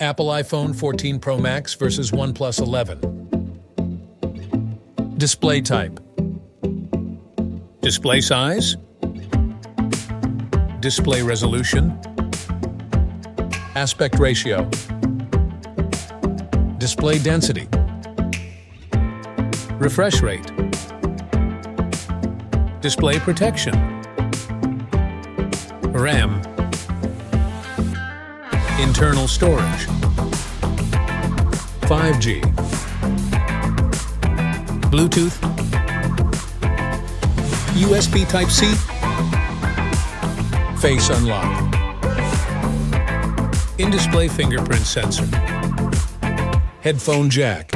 Apple iPhone 14 Pro Max versus OnePlus 11. Display type. Display size. Display resolution. Aspect ratio. Display density. Refresh rate. Display protection. RAM. Internal storage. 5G. Bluetooth. USB Type-C. Face unlock. In-display fingerprint sensor. Headphone jack.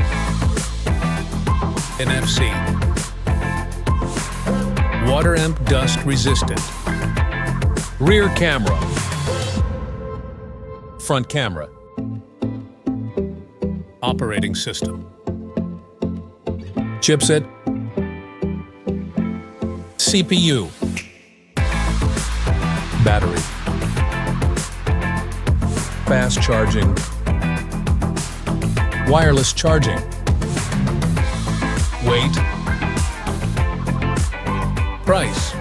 NFC. Water amp dust resistant. Rear camera. Front camera. Operating system. Chipset. CPU. Battery. Fast charging. Wireless charging. Weight. Price.